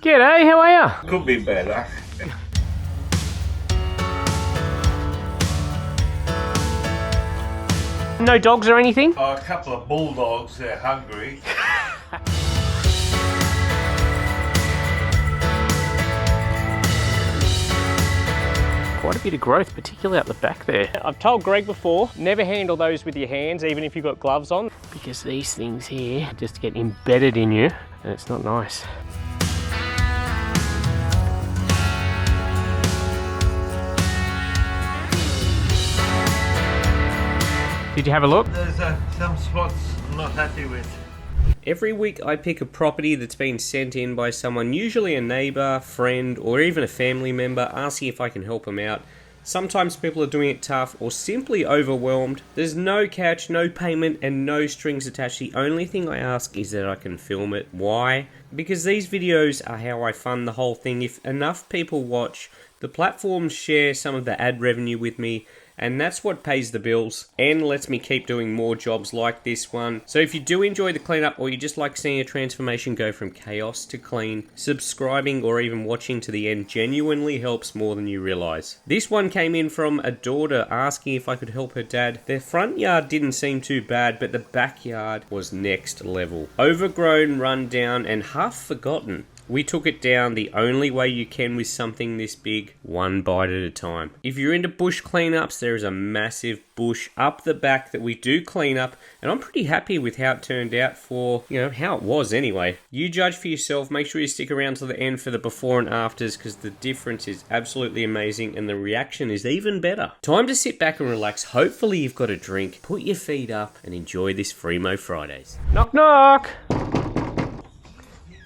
G'day, how are ya? Could be better. No dogs or anything? Oh, a couple of bulldogs, they're hungry. Quite a bit of growth, particularly up the back there. I've told Greg before, never handle those with your hands, even if you've got gloves on, because these things here just get embedded in you, and it's not nice. Did you have a look? There's some spots I'm not happy with. Every week I pick a property that's been sent in by someone, usually a neighbour, friend, or even a family member, asking if I can help them out. Sometimes people are doing it tough or simply overwhelmed. There's no catch, no payment, and no strings attached. The only thing I ask is that I can film it. Why? Because these videos are how I fund the whole thing. If enough people watch, the platforms share some of the ad revenue with me, and that's what pays the bills and lets me keep doing more jobs like this one. So if you do enjoy the cleanup, or you just like seeing a transformation go from chaos to clean, subscribing or even watching to the end genuinely helps more than you realise. This one came in from a daughter asking if I could help her dad. Their front yard didn't seem too bad, but the backyard was next level. Overgrown, run down, and half forgotten. We took it down the only way you can with something this big, one bite at a time. If you're into bush cleanups, there is a massive bush up the back that we do clean up, and I'm pretty happy with how it turned out for, how it was anyway. You judge for yourself. Make sure you stick around to the end for the before and afters, because the difference is absolutely amazing and the reaction is even better. Time to sit back and relax. Hopefully you've got a drink, put your feet up and enjoy this Free-Mo Fridays. Knock knock!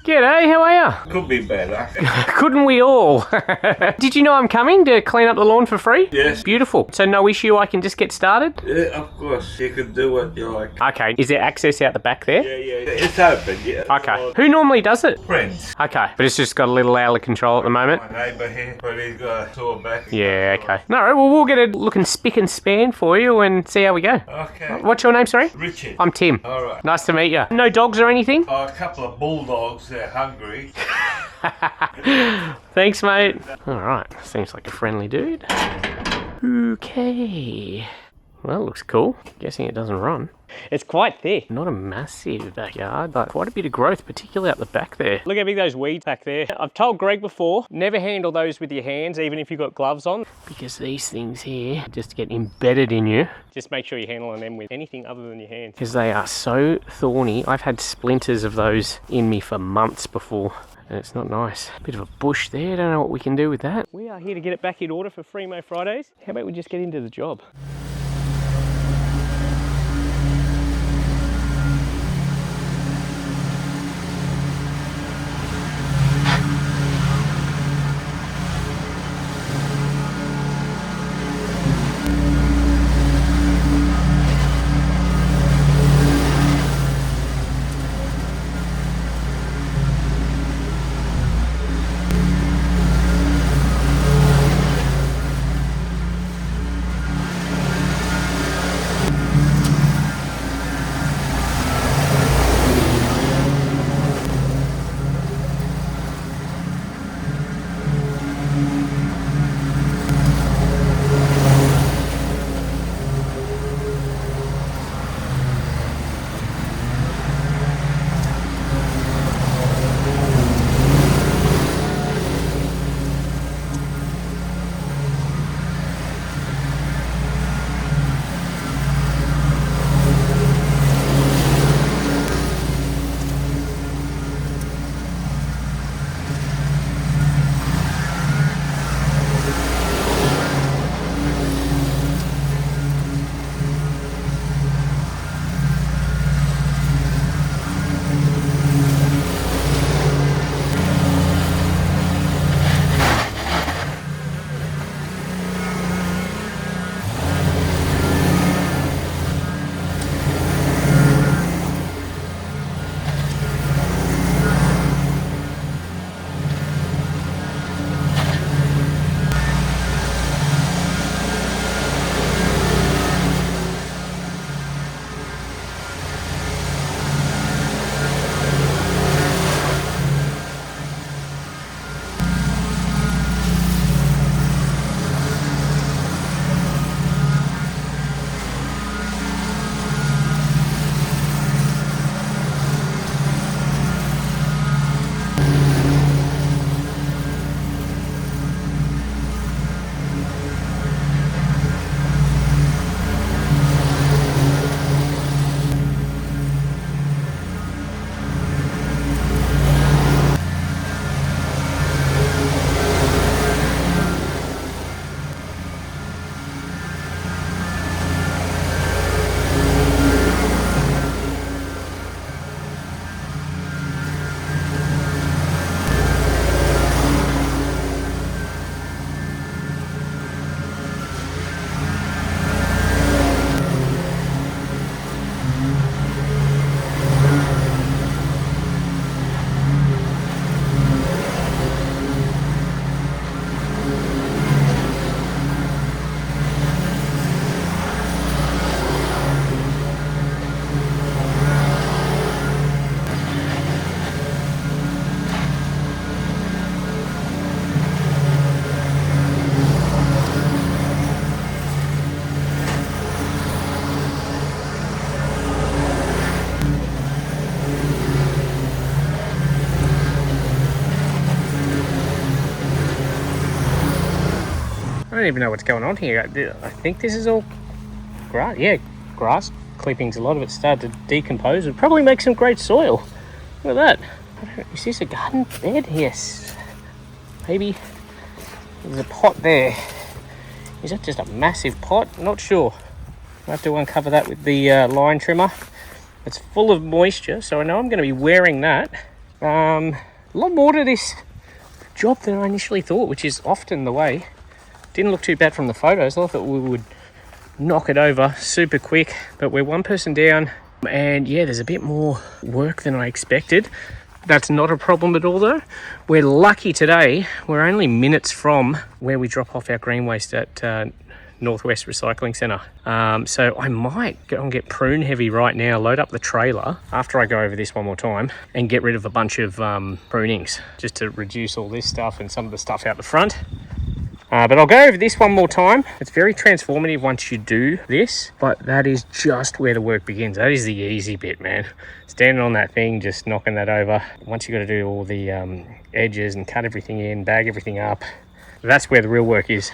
G'day, how are ya? Could be better. Couldn't we all? Did you know I'm coming to clean up the lawn for free? Yes. Beautiful. So no issue, I can just get started? Yeah, of course. You can do what you like. Okay. Is there access out the back there? Yeah. It's open, yeah. Okay. Who normally does it? Friends. Okay. But it's just got a little out of control at the moment? My neighbour here, but he's got a sore back. Yeah, okay. No, well, we'll get it looking spick and span for you and see how we go. Okay. What's your name, sorry? Richard. I'm Tim. Alright. Nice to meet you. No dogs or anything? Oh, a couple of bulldogs, they're hungry. Thanks, mate. Alright, seems like a friendly dude. Okay. Well, looks cool. Guessing it doesn't run. It's quite thick. Not a massive backyard, but quite a bit of growth, particularly up the back there. Look how big those weeds back there. I've told Greg before, never handle those with your hands, even if you've got gloves on, because these things here just get embedded in you. Just make sure you're handling them with anything other than your hands, because they are so thorny. I've had splinters of those in me for months before. And it's not nice. Bit of a bush there, don't know what we can do with that. We are here to get it back in order for Free-Mo Fridays. How about we just get into the job? don't even know what's going on here. I think this is all grass. Yeah, grass clippings. A lot of it started to decompose. It'd probably make some great soil. Look at that. Is this a garden bed? Yes. Maybe there's a pot there. Is that just a massive pot? Not sure. I'll have to uncover that with the line trimmer. It's full of moisture, so I know I'm going to be wearing that. A lot more to this job than I initially thought, which is often the way. Didn't look too bad from the photos. I thought we would knock it over super quick, but we're one person down, and yeah, there's a bit more work than I expected. That's not a problem at all though. We're lucky today. We're only minutes from where we drop off our green waste at Northwest Recycling Centre. So I might go and get prune heavy right now, load up the trailer after I go over this one more time and get rid of a bunch of prunings just to reduce all this stuff and some of the stuff out the front. But I'll go over this one more time. It's very transformative once you do this, but that is just where the work begins. That is the easy bit, man. Standing on that thing, just knocking that over. Once you've got to do all the edges and cut everything in, bag everything up, that's where the real work is.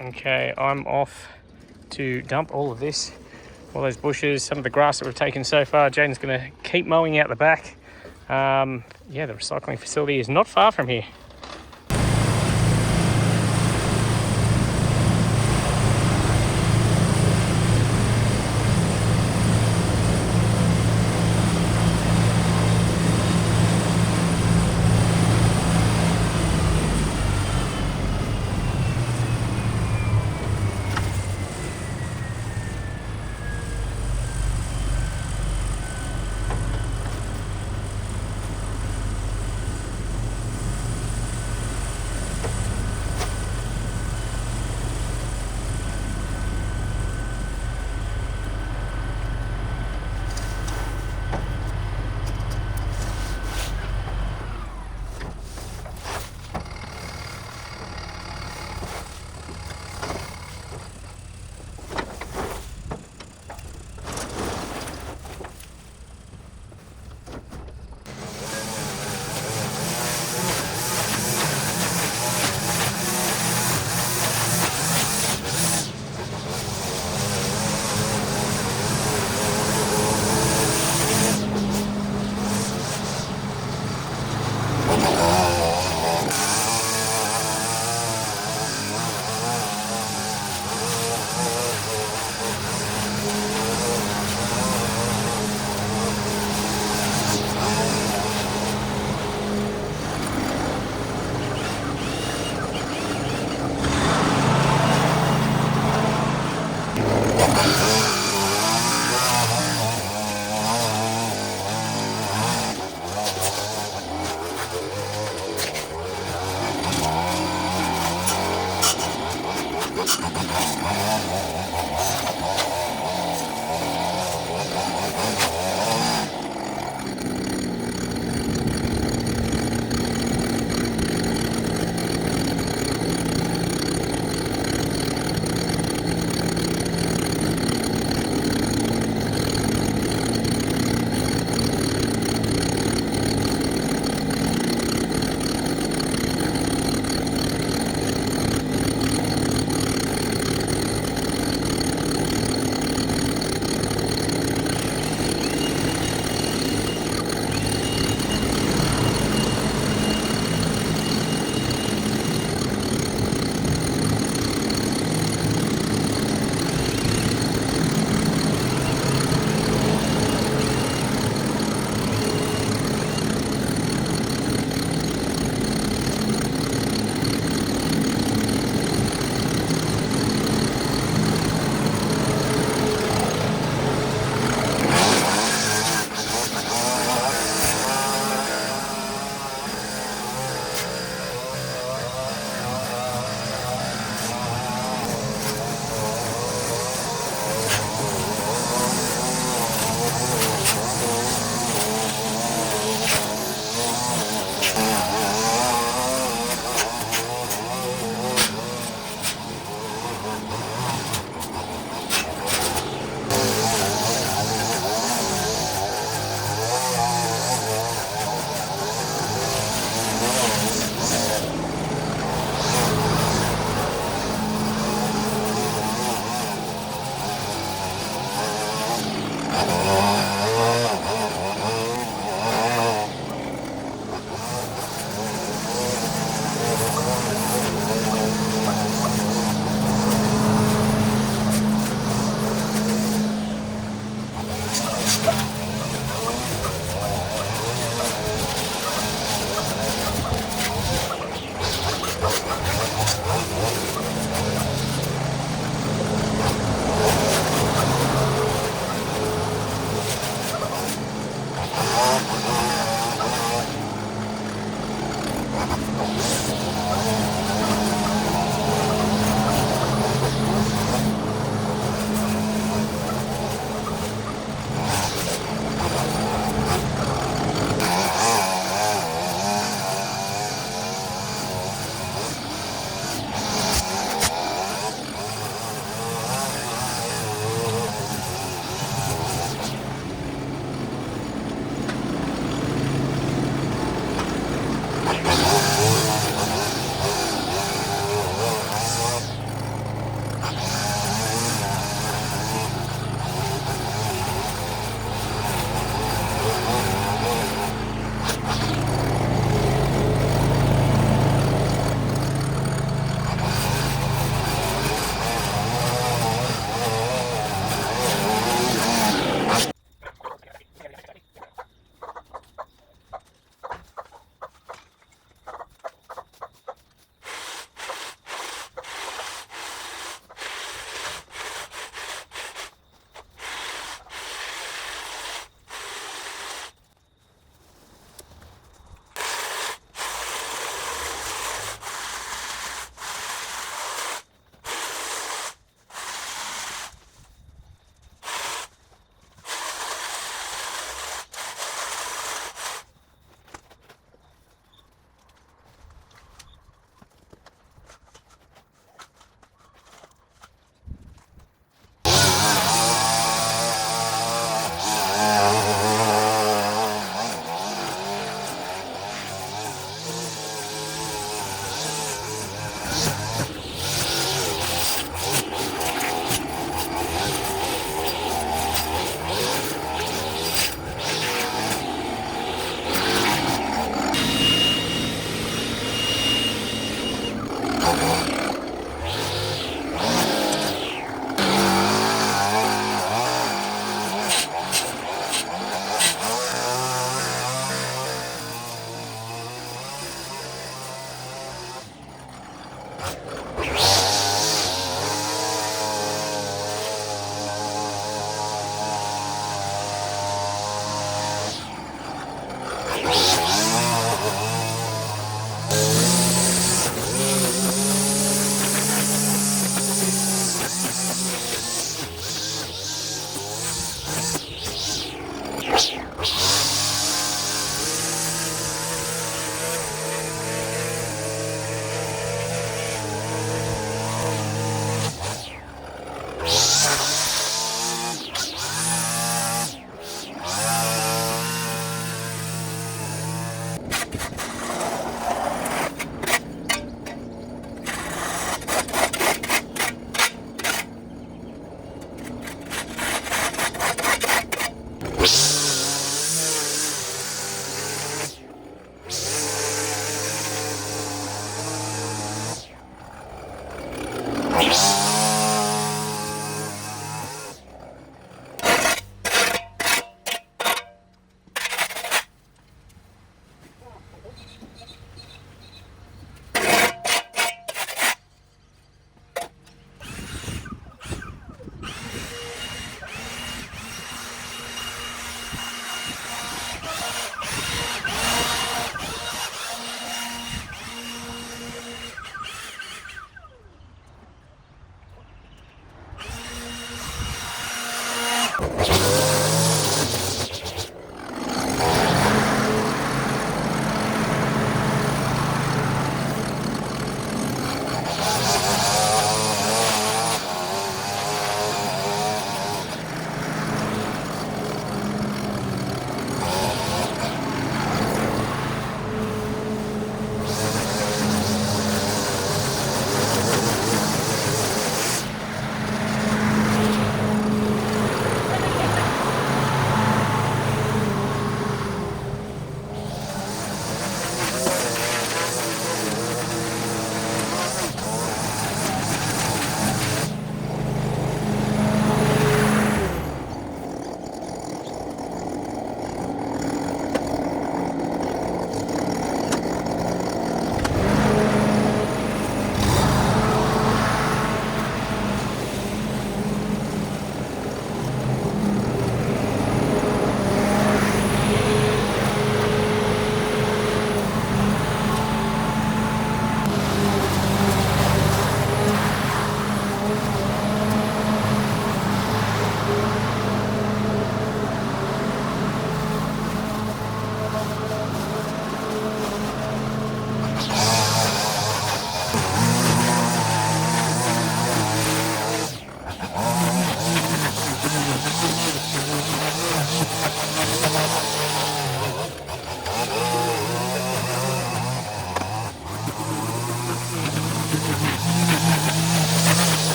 Okay, I'm off to dump all of this, all those bushes, some of the grass that we've taken so far. Jaden's going to keep mowing out the back. Yeah, the recycling facility is not far from here.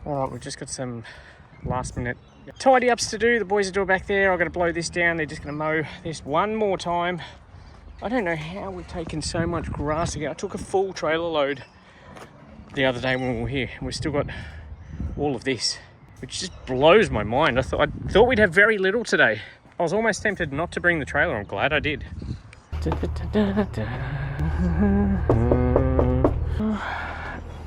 Alright, we've just got some last minute tidy ups to do. The boys are doing back there. I've got to blow this down. They're just going to mow this one more time. I don't know how we've taken so much grass again. I took a full trailer load the other day when we were here. We've still got all of this, which just blows my mind. I thought we'd have very little today. I was almost tempted not to bring the trailer. I'm glad I did.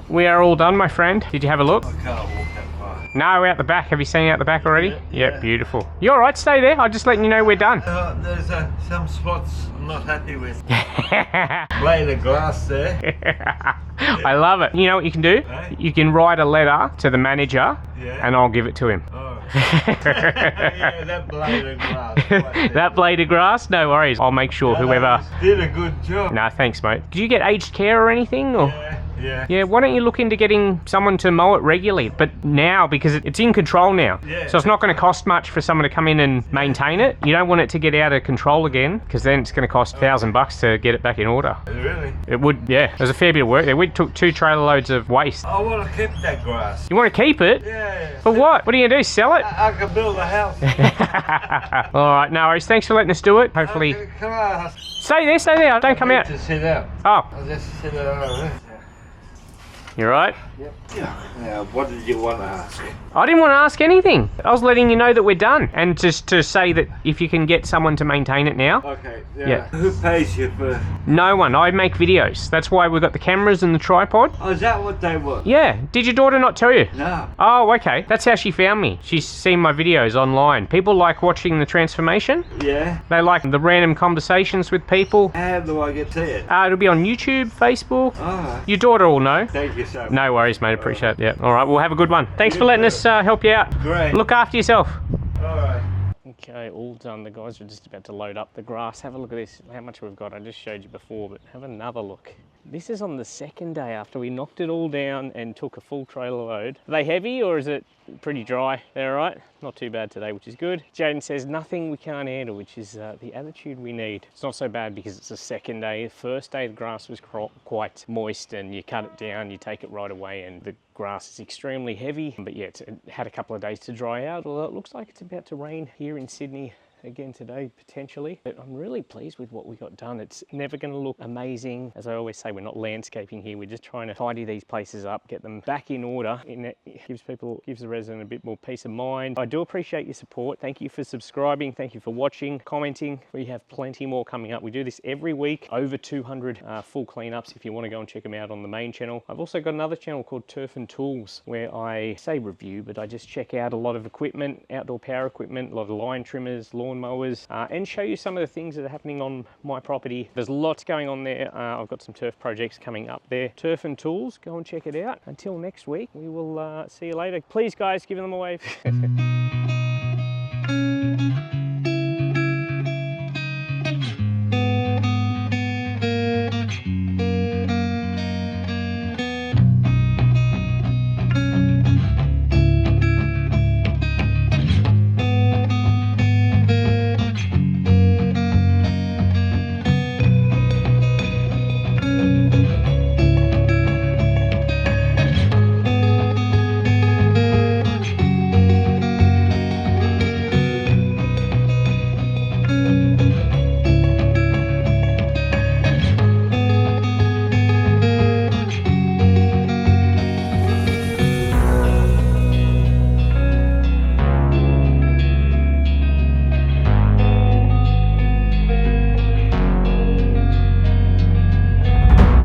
We are all done, my friend. Did you have a look? I can't walk that far. No, we're out the back. Have you seen out the back already? Yeah. Yep, beautiful. You all right? Stay there. I'm just letting you know we're done. There's some spots I'm not happy with. Blade of grass there. I love it. You know what you can do? Hey? You can write a letter to the manager, Yeah. and I'll give it to him. Oh. Yeah, that blade of grass. That blade of grass? No worries. I'll make sure whoever... did a good job. No, thanks, mate. Do you get aged care or anything? Or... Yeah. Yeah, why don't you look into getting someone to mow it regularly? But now, because it's in control now. Yeah. So it's not going to cost much for someone to come in and maintain it. You don't want it to get out of control again, because then it's going to cost $1,000 to get it back in order. Really? It would, yeah. There's a fair bit of work there. We took 2 trailer loads of waste. I want to keep that grass. You want to keep it? Yeah. For what? What are you going to do? Sell it? I can build a house. All right, no worries. Thanks for letting us do it. Hopefully... Come on. Stay there, stay there. Don't come out. To sit down. Oh, I'll just sit down. you're right. Yep. Yeah. What did you want to ask? I didn't want to ask anything. I was letting you know that we're done. And just to say that if you can get someone to maintain it now. Okay. Yeah. Who pays you for? No one. I make videos. That's why we've got the cameras and the tripod. Oh, is that what they want? Yeah. Did your daughter not tell you? No. Oh, okay. That's how she found me. She's seen my videos online. People like watching the transformation. Yeah. They like the random conversations with people. How do I get to it? It'll be on YouTube, Facebook. Oh. Your daughter will know. Thank you so much. No worries, mate. Appreciate it. Yeah. All right. We'll have a good one. Thanks for letting us help you out. Great. Look after yourself. All right. Okay, all done. The guys are just about to load up the grass. Have a look at this, how much we've got. I just showed you before, but have another look. This is on the second day after we knocked it all down and took a full trailer load. Are they heavy or is it pretty dry? They're all right? Not too bad today, which is good. Jaden says nothing we can't handle, which is the attitude we need. It's not so bad because it's the second day. The first day the grass was quite moist and you cut it down, you take it right away and the grass is extremely heavy. But yeah, it had a couple of days to dry out, although it looks like it's about to rain here in Sydney again today, potentially. But I'm really pleased with what we got done. It's never going to look amazing. As I always say, we're not landscaping here. We're just trying to tidy these places up, get them back in order. And it gives the resident a bit more peace of mind. I do appreciate your support. Thank you for subscribing. Thank you for watching, commenting. We have plenty more coming up. We do this every week, over 200 full cleanups if you want to go and check them out on the main channel. I've also got another channel called Turf and Tools where I say review, but I just check out a lot of equipment, outdoor power equipment, a lot of line trimmers, lawnmowers, and show you some of the things that are happening on my property. There's lots going on there. I've got some turf projects coming up there. Turf and Tools, go and check it out. Until next week, we will see you later. Please guys, give them away.